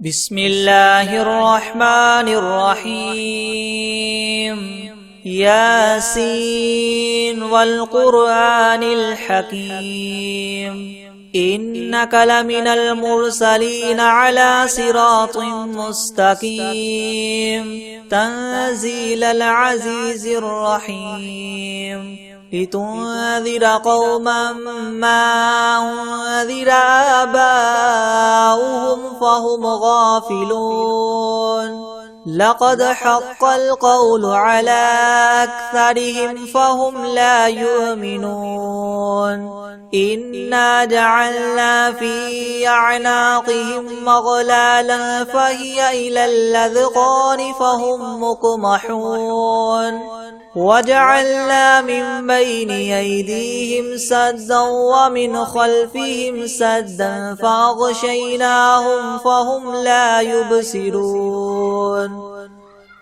بسم الله الرحمن الرحيم ياسين والقرآن الحكيم إنك لمن المرسلين على صراط مستقيم تنزيل العزيز الرحيم لتنذر قوما ما أنذر آباؤهم فهم غافلون لقد حق القول على أكثرهم فهم لا يؤمنون إنا جعلنا في أعناقهم مغلالا فهي إلى الأذقان فهم مقمحون وجعلنا من بين أيديهم سدا ومن خلفهم سدا فأغشيناهم فهم لا يبصرون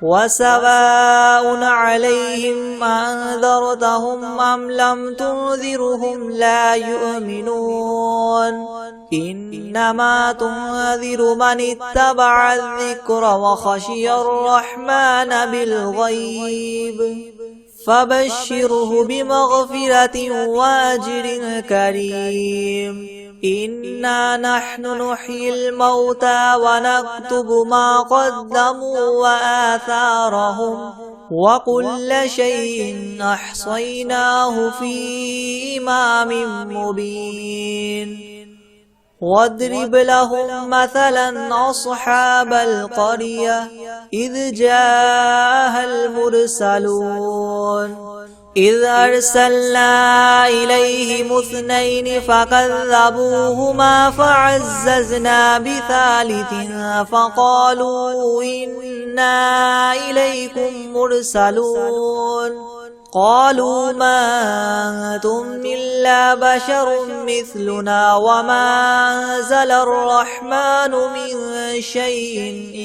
وسواء عليهم أنذرتهم أم لم تنذرهم لا يؤمنون إنما تنذر من اتبع الذكر وخشي الرحمن بالغيب فبشره بمغفرة وأجر كريم إنا نحن نحيي الموتى ونكتب ما قدموا وآثارهم وكل شيء أحصيناه في إمام مبين واضرب لهم مثلا أصحاب القرية إذ جاءها المرسلون إذ أرسلنا إليهم اثنين فكذبوهما فعززنا بثالث فقالوا إنا إليكم مرسلون قالوا ما أنتم إلا بشر مثلنا وما أنزل الرحمن من شيء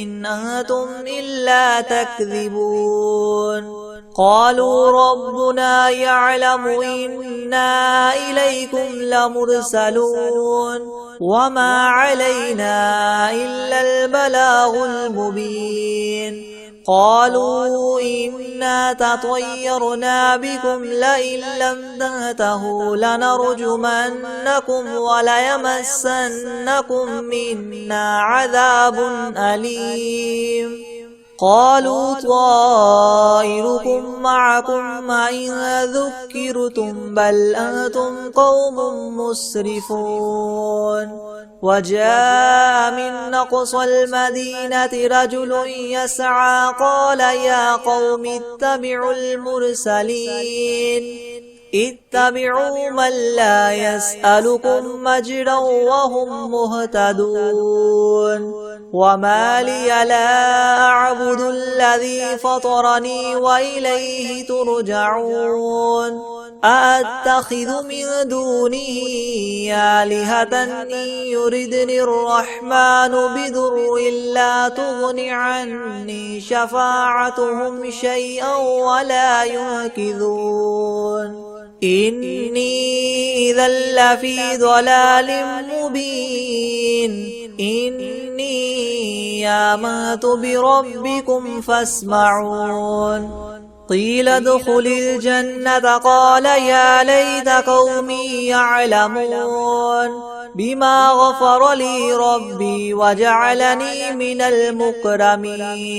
إن أنتم إلا تكذبون قالوا ربنا يعلم إنا إليكم لمرسلون وما علينا إلا البلاغ المبين قالوا إنا تطيرنا بكم لئن لم تنتهوا لنرجمنكم وليمسنكم منا عذاب أليم قالوا طائركم معكم إن ذكرتم بل أنتم قوم مسرفون وجاء من أقصى المدينة رجل يسعى قال يا قوم اتبعوا المرسلين اتبعوا من لا يسألكم مجرا وهم مهتدون وما لي لا أعبد الذي فطرني وإليه ترجعون أأتخذ من دونه آلهة إن يردني الرحمن بضر لا تغن عني شفاعتهم شيئا ولا ينقذون إني إذا لفي ضلال مبين إني آمنت بربكم فاسمعون قيل ادخل الجنة قال يا ليت قومي يعلمون بما غفر لي ربي وجعلني من المكرمين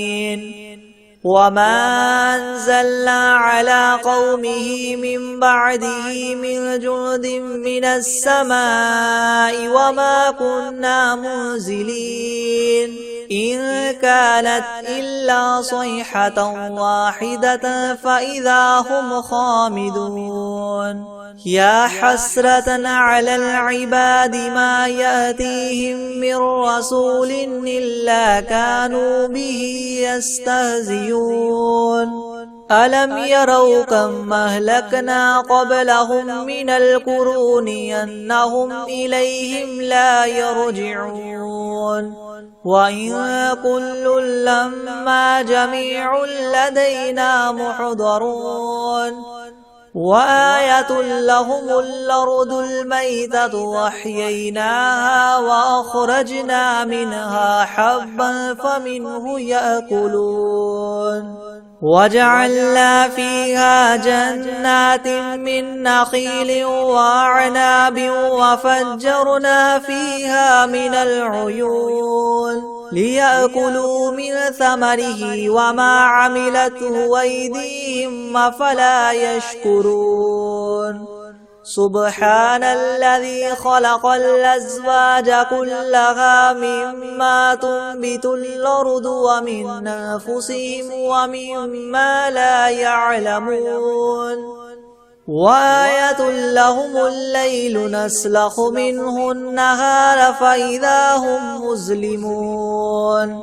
وما أنزلنا على قومه من بعده من جند من السماء وما كنا منزلين إن كانت إلا صيحة واحدة فإذا هم خامدون يا حسرة على العباد ما يأتيهم من رسول إلا كانوا به يستهزئون ألم يروا كم أهلكنا قبلهم من القرون أنهم إليهم لا يرجعون وإن كل لما جميع لدينا محضرون وآية لهم الأرض الميتة وأحييناها وأخرجنا منها حبا فمنه يأكلون وجعلنا فيها جنات من نخيل وأعناب وفجرنا فيها من العيون ليأكلوا من ثمره وما عملته أيديهم أفلا يشكرون سبحان الذي خلق الأزواج كلها مما تنبت الأرض ومن أنفسهم ومما لا يعلمون وآية لهم الليل نسلخ منه النهار فإذا هم مظلمون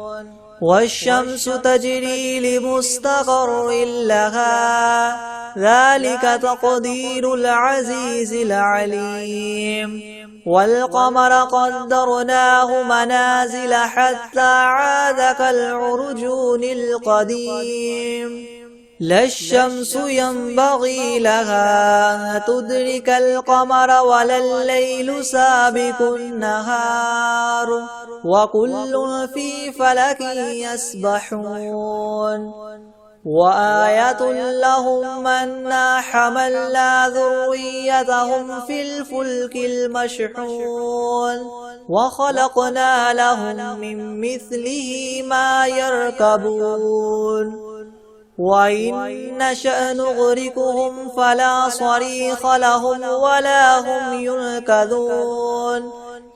والشمس تجري لمستقر لها ذلك تقدير العزيز العليم والقمر قدرناه منازل حتى عاد كالعرجون القديم لا الشمس ينبغي لها أن تدرك القمر ولا الليل سابق النهار وكل في فلك يسبحون وآية لهم أنا حملنا ذريتهم في الفلك المشحون وخلقنا لهم من مثله ما يركبون وإن نشأ نغرقهم فلا صريخ لهم ولا هم ينقذون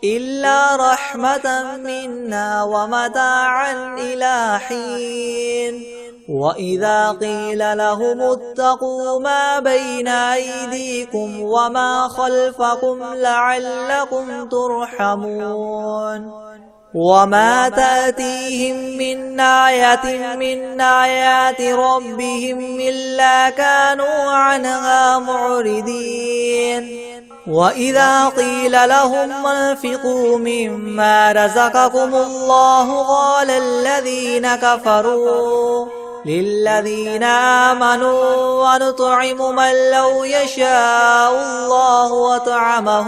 إلا رحمة منا ومتاعا إلى حين وإذا قيل لهم اتقوا ما بين أيديكم وما خلفكم لعلكم ترحمون وما تأتيهم من آية من آيات ربهم إلا كانوا عنها معرضين وإذا قيل لهم انفقوا مما رزقكم الله قال الذين كفروا للذين آمنوا ونطعم من لو يشاء الله وطعمه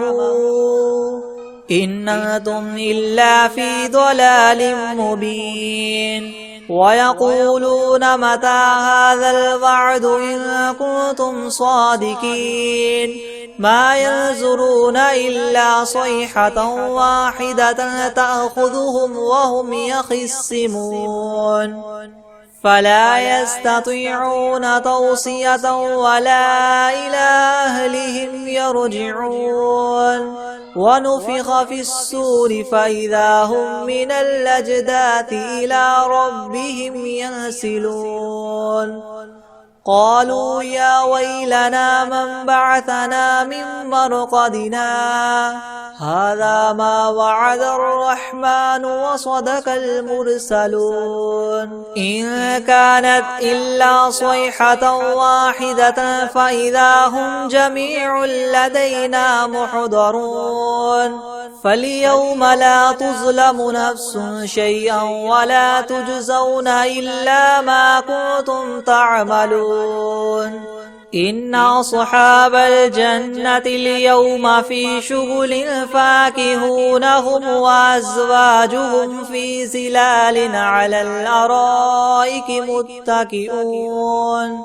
إن أنتم إلا في ضلال مبين ويقولون متى هذا الوعد إن كنتم صادقين ما ينظرون إلا صيحة واحدة تأخذهم وهم يخصمون فلا يستطيعون توصية ولا إلى أهلهم يرجعون ونفخ في الصور فإذا هم من الأجداث إلى ربهم ينسلون قالوا يا ويلنا من بعثنا من مرقدنا هذا ما وعد الرحمن وصدق المرسلون إن كانت إلا صيحة واحدة فإذا هم جميع لدينا محضرون فاليوم لا تظلم نفس شيئا ولا تجزون إلا ما كنتم تعملون إن أصحاب الجنة اليوم في شغل فاكهون هم وأزواجهم في ظلال على الأرائك متكئون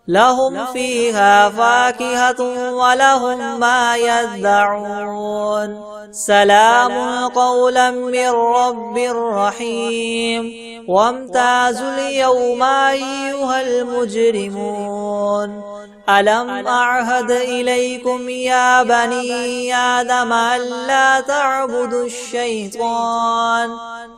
لهم فيها فاكهة ولهم ما يدعون سلام قولا من رب رحيم وامتازوا اليوم أيها المجرمون ألم أعهد إليكم يا بني آدم ألا تعبدوا الشيطان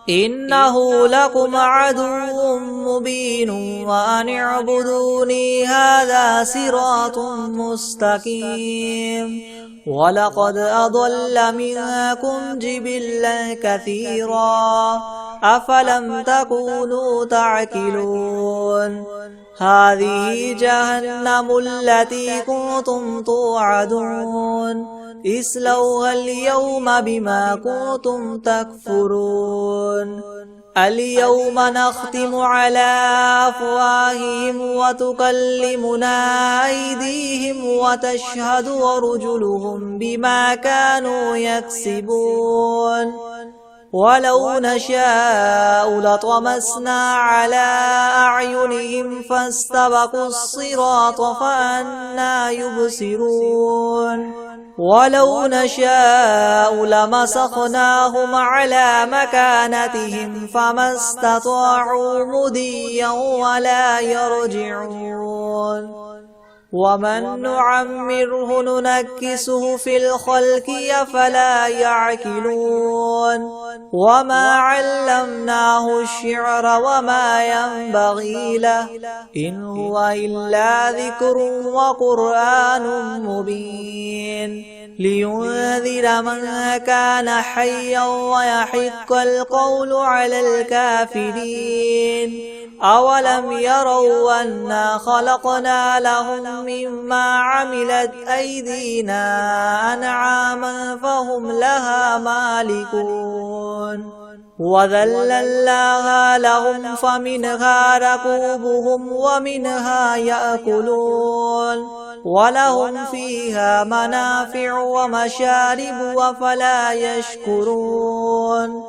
إنه لكم عدو مبين وأن اعبدوني هذا صراط مستقيم ولقد أضل منكم جبلا كثيرا أفلم تكونوا تعقلون هذه جهنم التي كنتم توعدون اصلوها اليوم بما كنتم تكفرون اليوم نختم على أفواههم وتكلمنا أيديهم وتشهد أرجلهم بما كانوا يكسبون ولو نشاء لطمسنا على أعينهم فاستبقوا الصراط فأنى يبصرون ولو نشاء لمسخناهم على مكانتهم فما استطاعوا مضيا ولا يرجعون ومن نعمره ننكسه في الخلق أفلا يعقلون وما علمناه الشعر وما ينبغي له إن هو إلا ذكر وقرآن مبين لينذر من كان حيا ويحق القول على الكافرين أولم يروا أنا خلقنا لهم مما عملت أيدينا أنعاما فهم لها مالكون وذللناها لهم فمنها ركوبهم ومنها يأكلون ولهم فيها منافع ومشارب أفلا يشكرون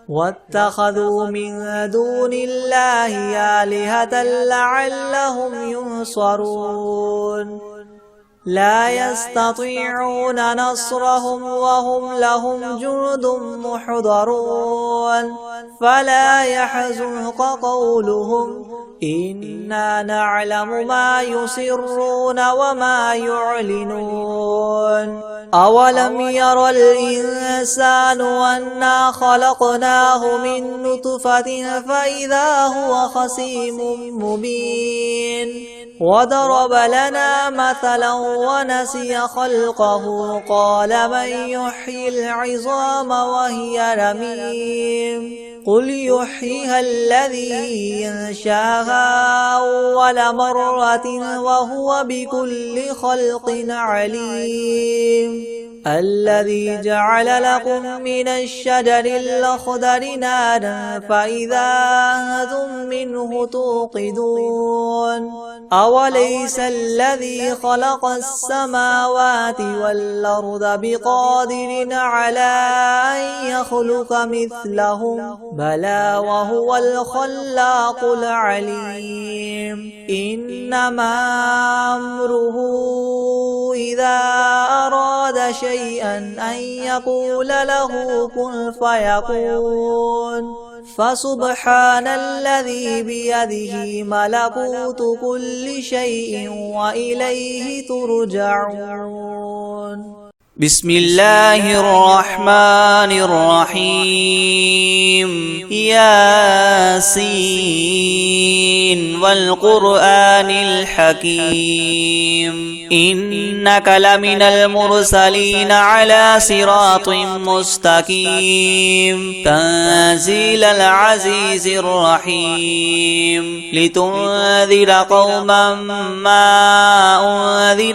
واتخذوا من دون الله آلهة لعلهم ينصرون لا يستطيعون نصرهم وهم لهم جند محضرون فلا يحزنك قولهم إنا نعلم ما يسرون وما يعلنون أولم ير الإنسان أنا خلقناه من نطفة فإذا هو خصيم مبين وضرب لنا مثلا ونسي خلقه قال من يحيي العظام وهي رميم قل يحييها الذي ينشاها أول مرة وهو بكل خلق عليم الذي جعل لكم من الشجر الأخضر نارا فإذا أنتم منه توقدون أوليس الذي خلق السماوات والأرض بقادر على أن يخلق مثلهم بلى وهو الخلاق العليم إنما أمره إذا أراد شيئا أن يقول له كن فيكون فسبحان الذي بيده ملكوت كل شيء وإليه ترجعون بسم الله الرحمن الرحيم ياسين والقرآن الحكيم إنك لمن المرسلين على صراط مستقيم تنزيل العزيز الرحيم لتنذر قوما ما أنذر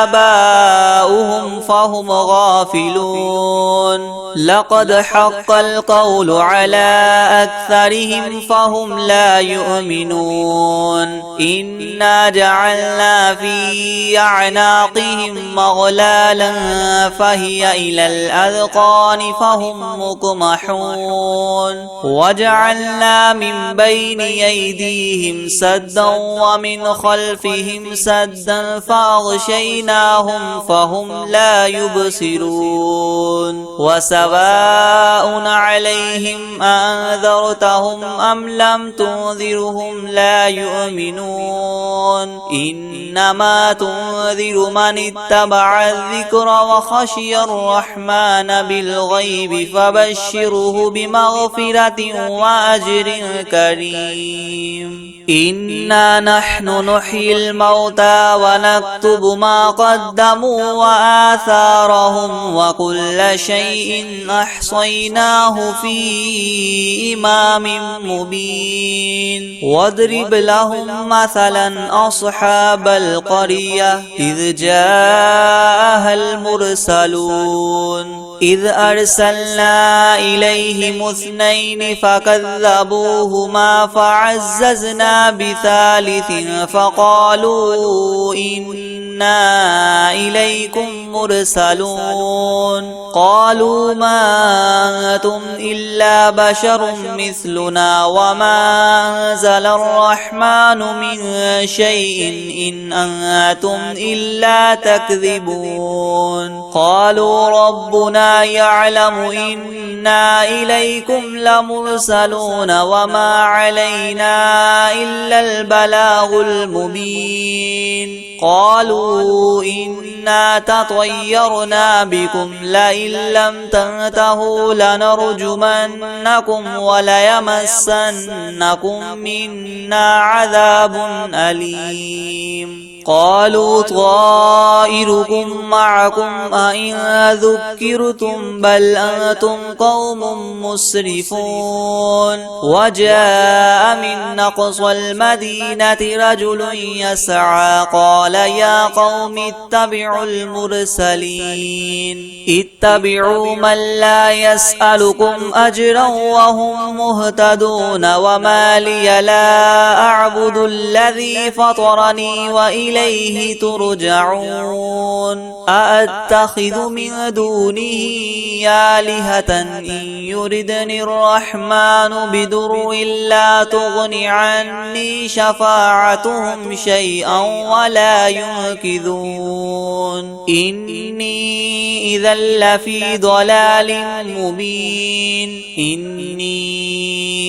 آباؤهم فهم غافلون لقد حق القول على أكثرهم فهم لا يؤمنون إنا جعلنا في أعناقهم مغلالا فهي إلى الأذقان فهم مقمحون وجعلنا من بين أيديهم سدا ومن خلفهم سدا فأغشيناهم فهم لا يبصرون وسواء عليهم أنذرتهم أم لم تنذرهم لا يؤمنون إنما تنذر من اتبع الذكر وخشي الرحمن بالغيب فبشره بمغفرة وأجر كريم إنا نحن نحيي الموتى ونكتب ما قدموا وآثارهم وكل شيء أحصيناه في إمام مبين واضرب لهم مثلا أصحاب القرية إذ جاءها المرسلون إذ أرسلنا إليهم 2 فكذبوهما فعززنا بثالث فقالوا إنا إليكم مرسلون قالوا ما أنتم إلا بشر مثلنا وما أنزل الرحمن من شيء إن أنتم إلا تكذبون قالوا ربنا يعلم إنا إليكم لمرسلون وما علينا إلا البلاغ المبين قالوا إنا تطيرنا بكم لئن لم تنتهوا لنرجمنكم وليمسنكم منا عذاب أليم قالوا طائركم معكم أئن ذكرتم بل أنتم قوم مسرفون وجاء من أقصى المدينة رجل يسعى قال يا قوم اتبعوا المرسلين اتبعوا من لا يسألكم أجرا وهم مهتدون وما لي لا أعبد الذي فطرني وإليه ترجعون أأتخذ من دونه آلهة إن يردني الرحمن بدر لا تغن عني شفاعتهم شيئا ولا ينقذون إني إذا لفي ضلال مبين إني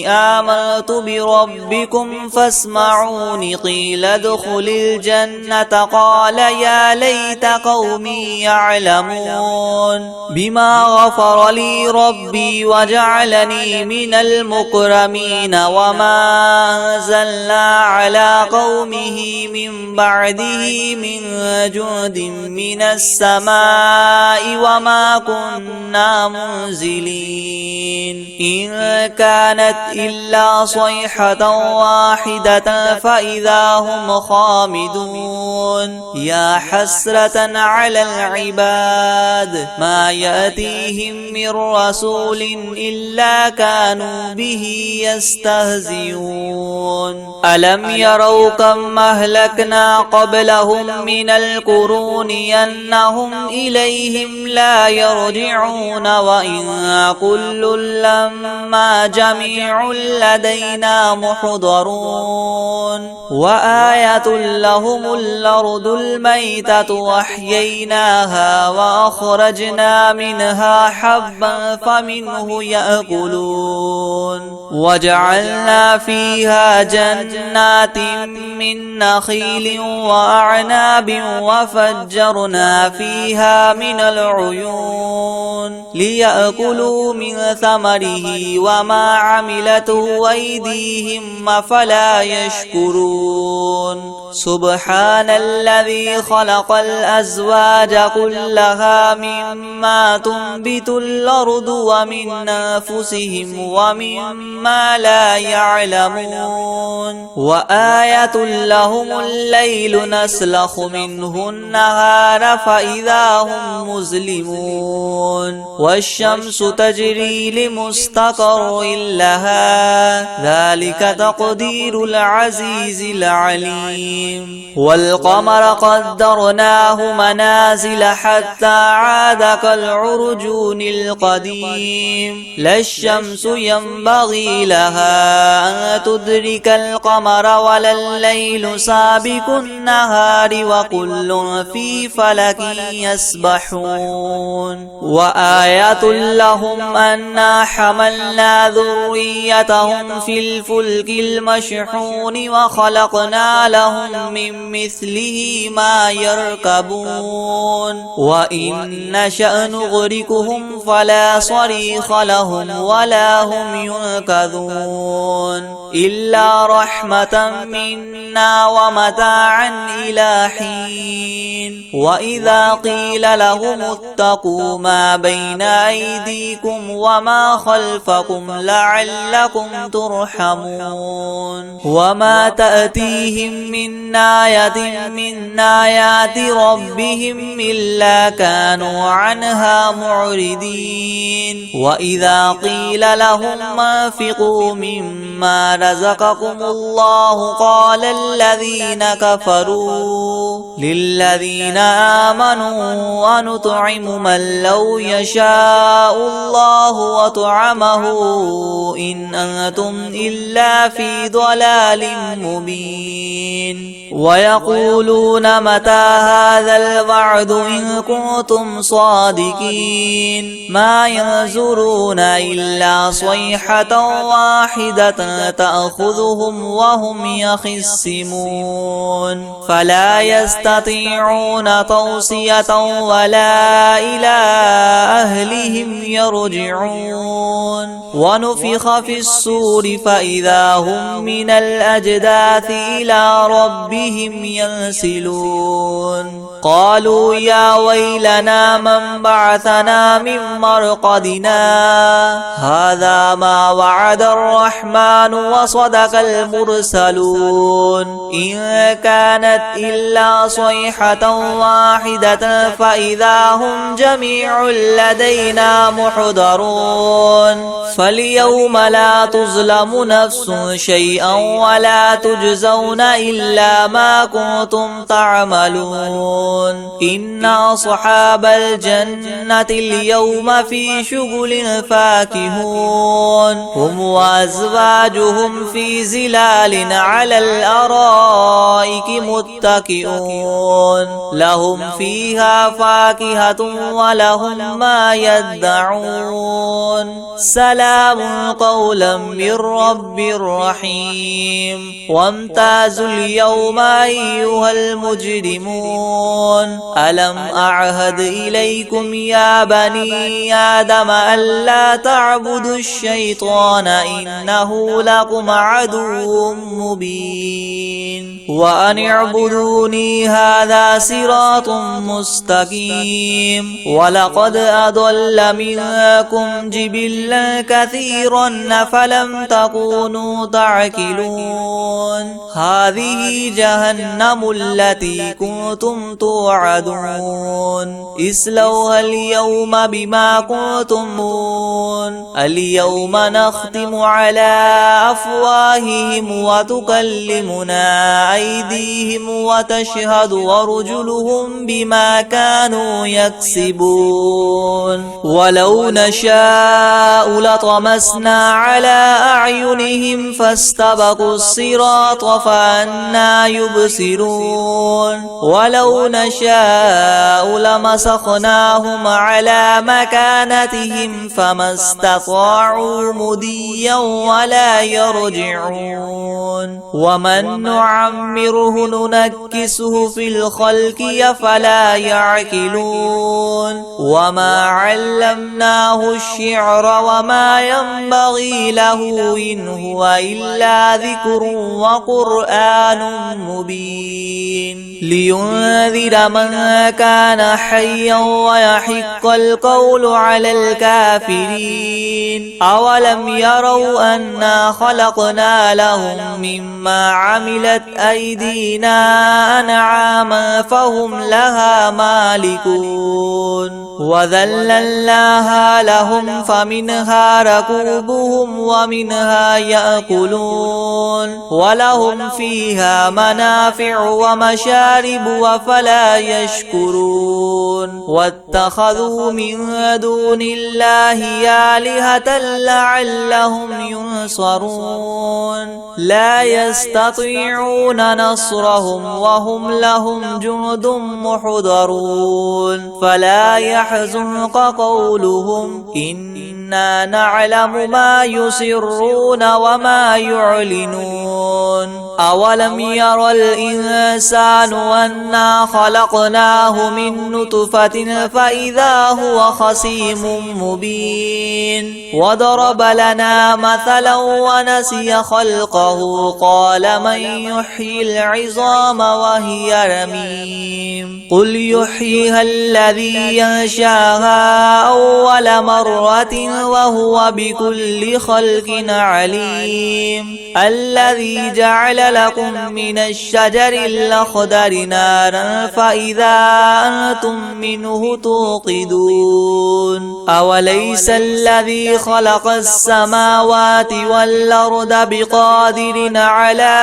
آمنت بربكم فاسمعون قيل ادخل الجنة قال يا ليت قومي يعلمون بما غفر لي ربي وجعلني من المكرمين وما أنزلنا على قومه من بعده من جند من السماء وما كنا منزلين إن كانت إلا صيحة واحدة فإذا هم خامدون يا حسرة على العباد ما يأتيهم من رسول إلا كانوا به يستهزئون ألم يروا كم أهلكنا قبلهم من القرون أنهم إليهم لا يرجعون وإن كل لما جميع لدينا محضرون وآية لهم الأرض الميتة وأحييناها وأخرجنا منها حبا فمنه يأكلون وجعلنا فيها جنات من نخيل وأعناب وفجرنا فيها من العيون ليأكلوا من ثمره وما عملته أيديهم أفلا يشكرون سبحان الذي خلق الأزواج كلها مما تنبت الأرض ومن أنفسهم ومما لا يعلمون وآية لهم الليل نسلخ منه النهار فإذا هم مظلمون والشمس تجري لمستقر لها ذلك تقدير العزيز العليم والقمر قدرناه منازل حتى عاد كالعرجون القديم لا الشمس ينبغي لها أن تدرك القمر ولا الليل سابق النهار وكل في فلك يسبحون وآية لهم أنا حملنا ذريتهم في الفلك المشحون وخلقنا لهم من مثله ما يركبون وإن نشأ نغرقهم فلا صريخ لهم ولا هم ينقذون إلا رحمة منا ومتاعا إلى حين وإذا قيل لهم اتقوا ما بين أيديكم وما خلفكم لعلكم ترحمون وما تأتيهم من آية من آيات ربهم إلا كانوا عنها معرضين وإذا قيل لهم انفقوا مما رزقكم الله قال الذين كفروا للذين آمنوا أنطعم من لو يشاء الله وطعمه إن أنتم إلا في ضلال مبين ويقولون متى هذا الوعد إن كنتم صادقين ما ينظرون إلا صيحة واحدة تأخذهم وهم يخصمون فلا يستطيعون توصية ولا إلى أهلهم يرجعون ونفخ في الصور فإذا هم من الأجداث إلى ربهم ينسلون قالوا يا ويلنا من بعثنا من مرقدنا هذا ما وعد الرحمن وصدق المرسلون إن كانت إلا صيحة واحدة فإذا هم جميع لدينا محضرون فاليوم لا تظلم نفس شيئا ولا تجزون إلا ما كنتم تعملون إن أصحاب الجنة اليوم في شغل فاكهون هم وأزواجهم في زلال على الأرائك متكئون لهم فيها فاكهة ولهم ما يدعون سلام قولا من رب رحيم وامتازوا اليوم أيها المجرمون ألم أعهد إليكم يا بني آدم ألا تعبدوا الشيطان إنه لكم عدو مبين وأن اعبدوني هذا صراط مستقيم ولقد أضل منكم جبلا كثيرا فلم تكونوا تعقلون هذه جهنم التي كنتم توعدون اصلوها اليوم بما كنتم اليوم نختم على أفواههم وتكلمنا أيديهم وتشهد أرجلهم بما كانوا يكسبون ولو نشاء لطمسنا على أعينهم فاستبقوا الصراط فأنى يبصرون ولو نشاء لمسخناهم على مكانتهم فما استطاعوا مضيا ولا يرجعون ومن نعمره ننكسه في الخلق أفلا يعقلون وما علمناه الشعر وما ينبغي له إن هو إلا ذكر وقرآن مبين لينذر من كان حيا ويحق القول على الكافرين أولم يروا أنا خلقنا لهم مما عملت أيدينا أنعاما فهم لها مالكون وذللناها لهم فمنها ركوبهم ومنها يأكلون ولهم فيها منافع ومشارب وفلا يشكرون واتخذوا من دون الله آلهة لعلهم ينصرون لا يستطيعون نصرهم وهم لهم جند محضرون فلا يحزنك قولهم إنا نعلم ما يسرون وما يعلنون أولم ير الإنسان أنا خلقناه من نطفة فإذا هو خصيم مبين وضرب لنا مثلا ونسي خلقه قال من يحيي العظام وهي رميم قل يحييها الذي ينشاها أول مرة وهو بكل خلق عليم الذي جعل لكم من الشجر الأخضر نارا فإذا أنتم منه توقدون أوليس الذي خلق السماوات والأرض بقادر على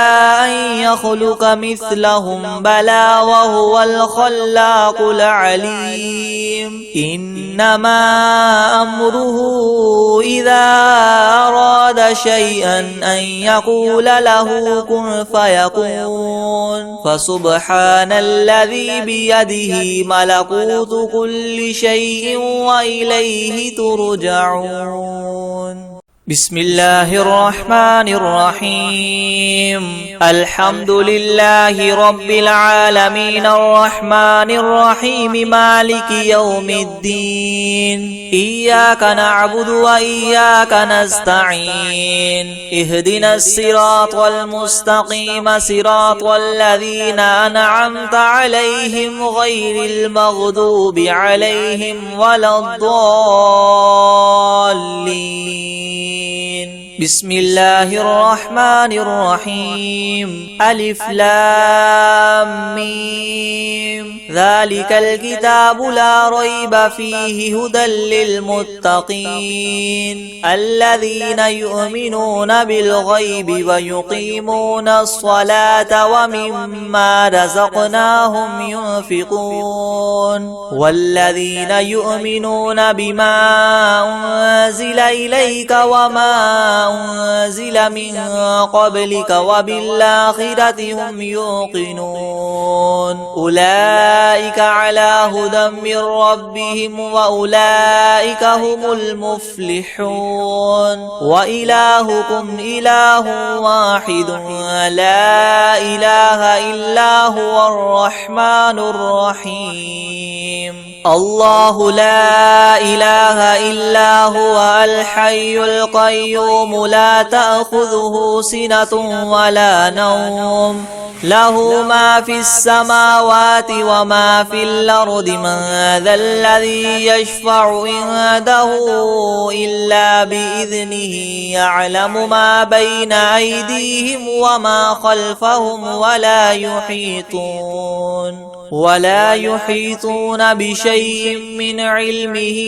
أن يخلق مثلهم بلى وهو الخلاق العليم إنما أمره إذا أراد شيئا أن يقول له كن فيكون فسبحان الذي بيده ملكوت كل شيء وإليه ترجعون بسم الله الرحمن الرحيم الحمد لله رب العالمين الرحمن الرحيم مالك يوم الدين إياك نعبد وإياك نستعين اهدنا الصراط المستقيم صراط الذين أنعمت عليهم غير المغضوب عليهم ولا الضالين بسم الله الرحمن الرحيم ألف لام ميم ذلك الكتاب لا ريب فيه هدى للمتقين الذين يؤمنون بالغيب ويقيمون الصلاة ومما رزقناهم ينفقون والذين يؤمنون بما أنزل إليك وما أنزل من قبلك وبالآخرة هم يوقنون أولئك على هدى من ربهم وأولئك هم المفلحون وإلهكم إله واحد لا إله إلا هو الرحمن الرحيم الله لا إله إلا هو الحي القيوم لا تأخذه سنة ولا نوم له ما في السماوات وما في الأرض من ذا الذي يشفع عنده إلا بإذنه يعلم ما بين أيديهم وما خلفهم ولا يحيطون بشيء من علمه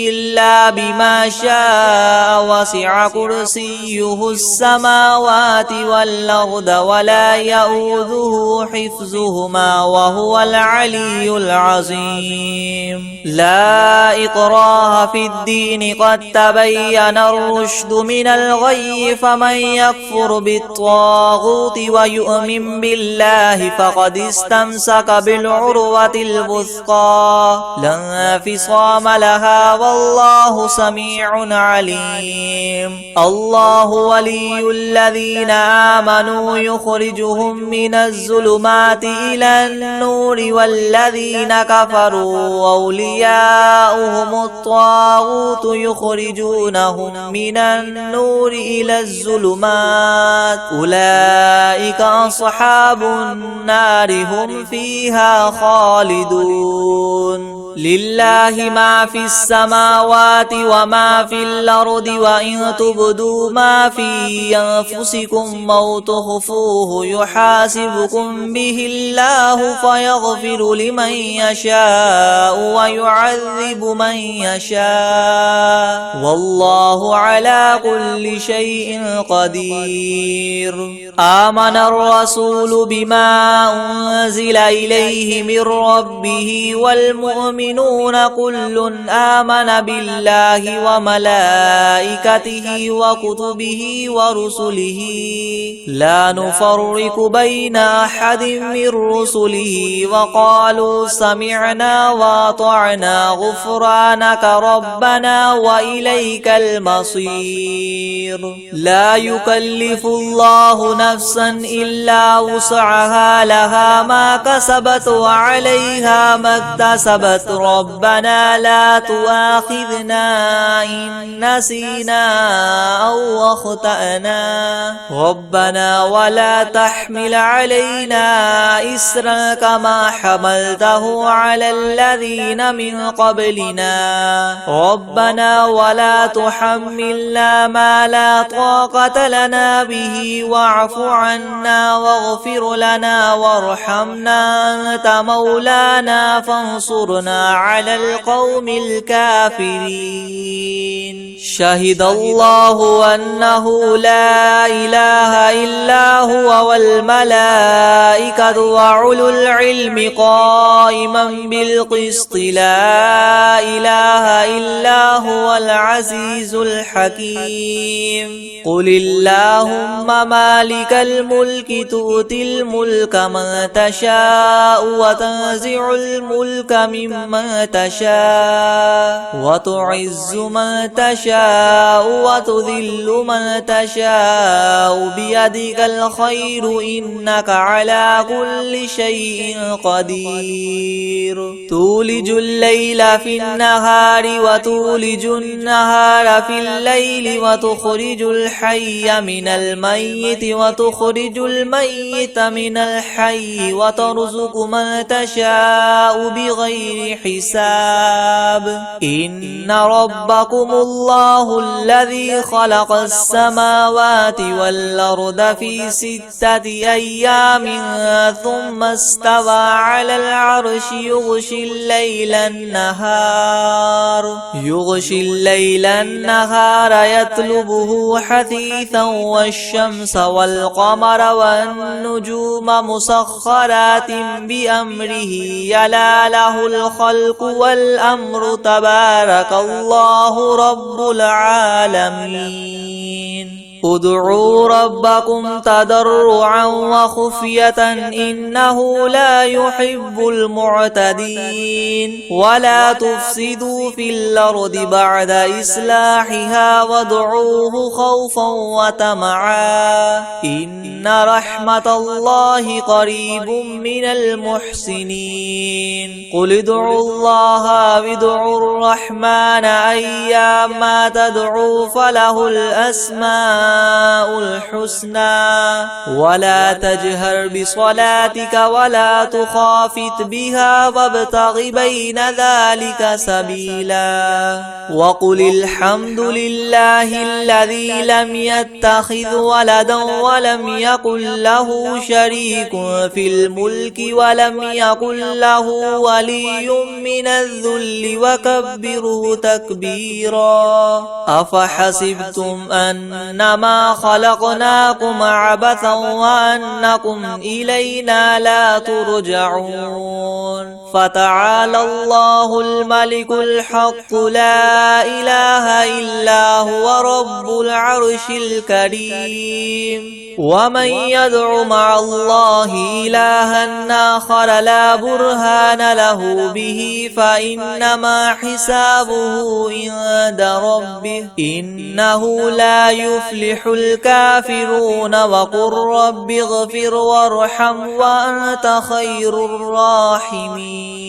إلا بما شاء وسع كرسيه السماوات والأرض ولا يؤوده حفظهما وهو العلي العظيم لا إكراه في الدين قد تبين الرشد من الغي فمن يكفر بالطاغوت ويؤمن بالله فقد استمسك بالعروة الوثقى لا انفصام لها والله سميع عليم الله ولي الذين آمنوا يخرجهم من الظلمات إلى النور والذين كفروا أولياؤهم الطاغوت يخرجونهم من النور إلى الظلمات أولئك أصحاب النار هم فيها خالدون لله ما في السماوات وما في الأرض وإن تبدوا ما في أنفسكم أو تخفوه يحاسبكم به الله فيغفر لمن يشاء ويعذب من يشاء والله على كل شيء قدير آمن الرسول بما أنزل إليه من ربه والمؤمنون والمؤمنون كل آمن بالله وملائكته وكتبه ورسله لا نفرق بين أحد من رسله وقالوا سمعنا وأطعنا غفرانك ربنا وإليك المصير. لا يكلف الله نفسا إلا وسعها لها ما كسبت وعليها ما اكتسبت ربنا لا تؤاخذنا إن نسينا أو أخطأنا ربنا ولا تحمل علينا إسرا كما حملته على الذين من قبلنا ربنا ولا تحملنا ما لا طاقة لنا به واعف عنا واغفر لنا وارحمنا أنت مولانا فانصرنا على القوم الكافرين. شهد الله أنه لا إله إلا هو والملائكة وأولو العلم قائما بالقسط لا إله إلا هو العزيز الحكيم. قل اللهم مالك الملك تؤتي الملك من تشاء وتنزع الملك ممن تشاء وتعز من تشاء وتذل من تشاء بيدك الخير إنك على كل شيء قدير. تولج الليل في النهار وتولج النهار في الليل وتخرج الحي من الميت وتخرج الميت من الحي وترزق من تشاء بغير حساب. إن ربكم الله الذي خلق السماوات والأرض في 6 أيام ثم استوى على العرش يغشي الليل النهار يطلبه حثيثا والشمس والقمر والنجوم مسخرات بأمره يلا له الخلق والأمر تبارك الله رب العالمين. ادعوا ربكم تضرعا وخفية إنه لا يحب المعتدين. ولا تفسدوا في الأرض بعد إصلاحها وادعوه خوفا وطمعا إن رحمة الله قريب من المحسنين. قل ادعوا الله وادعوا الرحمن أيما تدعوا فله الأسماء الحسنى ولا تجهر بصلاتك ولا تخافت بها وابتغ بين ذلك سبيلا. وقل الحمد لله الذي لم يتخذ ولدا ولم يكن له شريك في الملك ولم يكن له ولي من الذل وكبره تكبيرا. أفحسبتم أنما خلقناكم عبثا وأنكم إلينا لا ترجعون. فتعالى الله الملك الحق لا إله إلا هو رب العرش الكريم. ومن يدع مع الله إلها آخر لا برهان له به فإنما حسابه عند ربه إنه لا يفلح الكافرون. وقل رب اغفر وارحم وأنت خير الراحمين.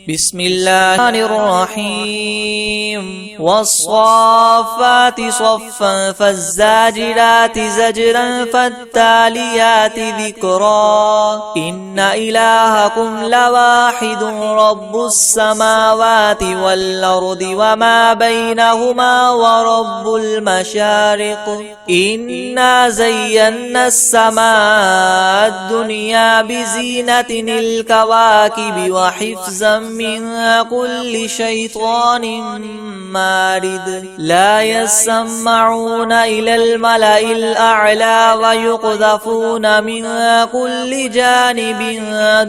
بسم الله الرحيم. والصافات صفا فالزاجرات زجرا فالتاليات ذكرا. إن إلهكم لواحد رب السماوات والأرض وما بينهما ورب المشارق. إنا زينا السماء الدنيا بزينة الكواكب وحفظا من كل شيطان مارد لا يسمعون إلى الملأ الأعلى ويقذفون من كل جانب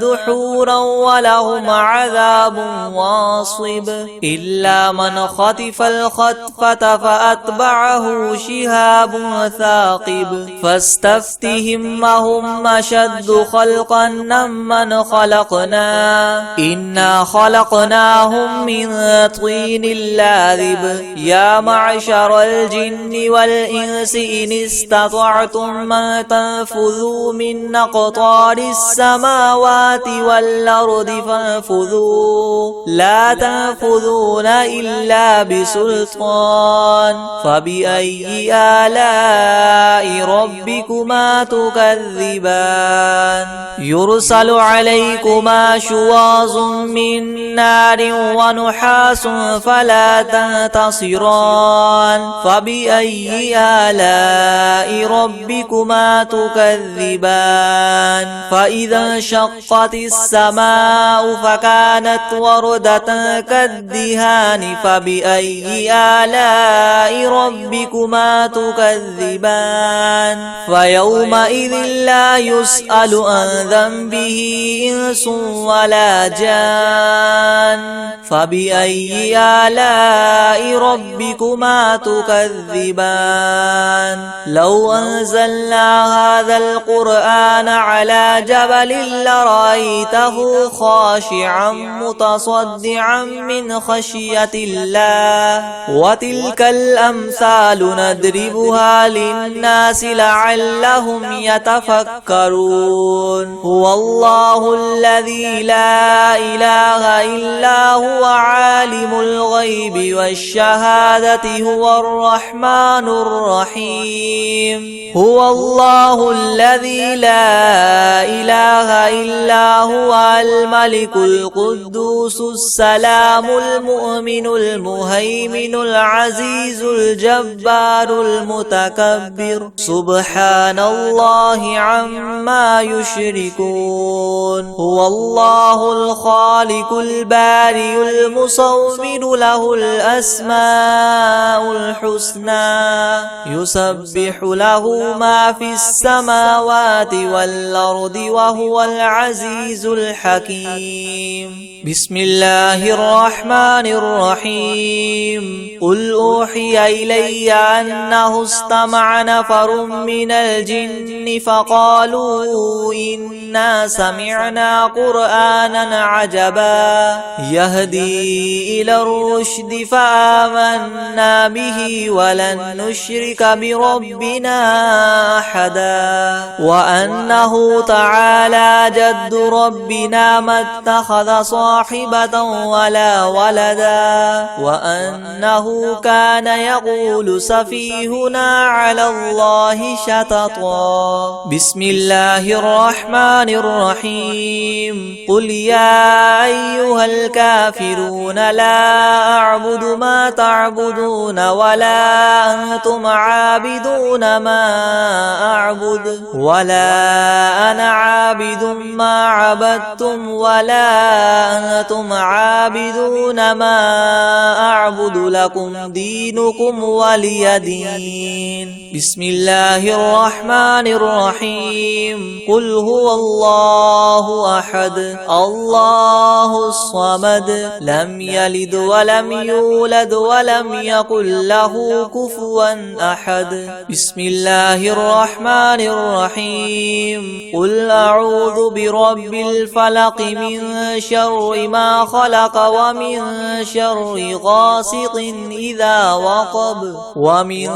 دحورا ولهم عذاب واصب إلا من خطف الخطفة فأتبعه شهاب ثاقب فاستفتهم أهم أشد خلقا ممن خلقنا إنا خلقناهم من طين لاذب يا معشر الجن والإنس إن استطعتم أن تنفذوا من أقطار السماوات والأرض فانفذوا لا تنفذون إلا بسلطان فبأي آلاء ربكما تكذبان يرسل عليكما شواظ من نار ونحاس فلا تنتصران فبأي آلاء ربكما تكذبان فإذا انشقت السماء فكانت وردة كالدهان فبأي آلاء ربكما تكذبان فيومئذ لا يسأل عن ذنبه إنس ولا جان فبأي آلاء ربكما تكذبان لو أنزلنا هذا القرآن على جبل لرأيته خاشعا متصدعا من خشية الله وتلك الأمثال نضربها للناس لعلهم يتفكرون هو الله الذي لا إله إلا هو عالم الغيب والشهادة هو الرحمن الرحيم هو الله الذي لا إله إلا هو الملك القدوس السلام المؤمن المهيمن العزيز الجبار المتكبر سبحان الله عما يشركون هو الله الخالق البارئ المصور له الأسماء الحسنى يسبح له ما في السماوات والأرض وهو العزيز الحكيم بسم الله الرحمن الرحيم قل أوحي إلي أنه استمع نفر من الجن فقالوا إنا سمعنا قرآنا عجبا يهدي إلى الرشد فآمنا به ولن نشرك بربنا أحدا وأنه تعالى جد ربنا ما اتخذ صاحبة ولا ولدا وأنه كان يقول سفيهنا على الله شططا بسم الله الرحمن الرحيم قل يا أيها الكافرون لا أعبد ما تعبدون ولا أنتم عابدون ما أعبد ولا أنا عابد ما عبدتم ولا أنتم عابدون ما أعبد لكم دينكم ولي دين بسم الله الرحمن الرحيم قل هو الله أحد الله الصمد لم يلد ولم يولد ولم يكن له كفوا أحد بسم الله الرحمن الرحيم قل أعوذ برب الفلق من شر ما خلق ومن شر غاسق إذا وقب ومن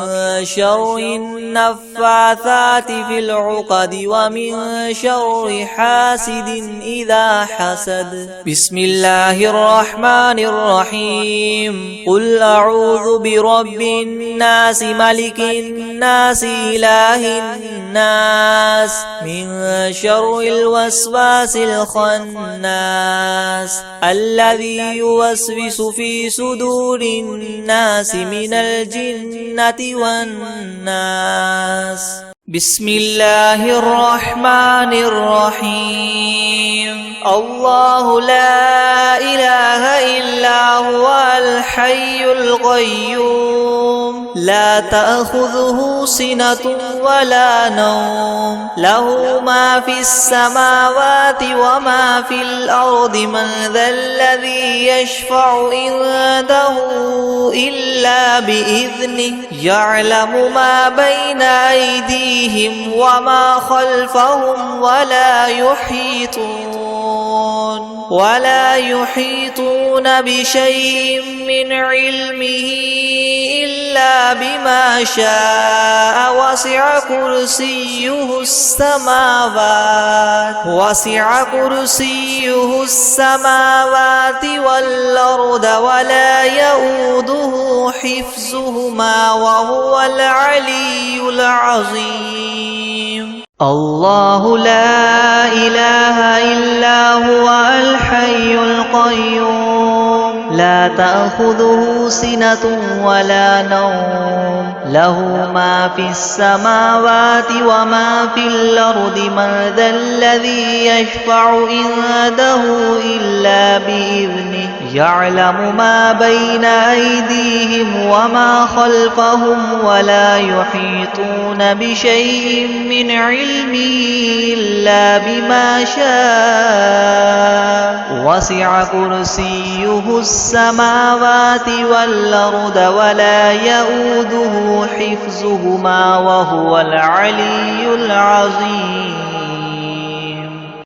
شر النفاثات في العقد ومن شر حاسد إذا حسد بسم الله الرحمن الرحيم قل أعوذ برب الناس ملك الناس إله الناس من شر الوسواس الخناس الذي يوسوس في صدور الناس من الجنة والناس بسم الله الرحمن الرحيم الله لا إله إلا هو الحي القيوم لا تأخذه سنة ولا نوم له ما في السماوات وما في الأرض من ذا الذي يشفع عنده إلا بإذنه يعلم ما بين أيديهم وما خلفهم ولا يحيطون بشيء من علمه إلا بما شاء وسع كرسيه السماوات والأرض ولا يؤوده حفظهما وهو العلي العظيم الله لا إله إلا هو الحي القيوم لا تأخذه سنة ولا نوم له ما في السماوات وما في الأرض من ذا الذي يشفع عنده إلا بإذنه يعلم ما بين أيديهم وما خلفهم ولا يحيطون بشيء من علمه إلا بما شاء وسع كرسيه السماوات والأرض ولا يؤوده حفظهما وهو العلي العظيم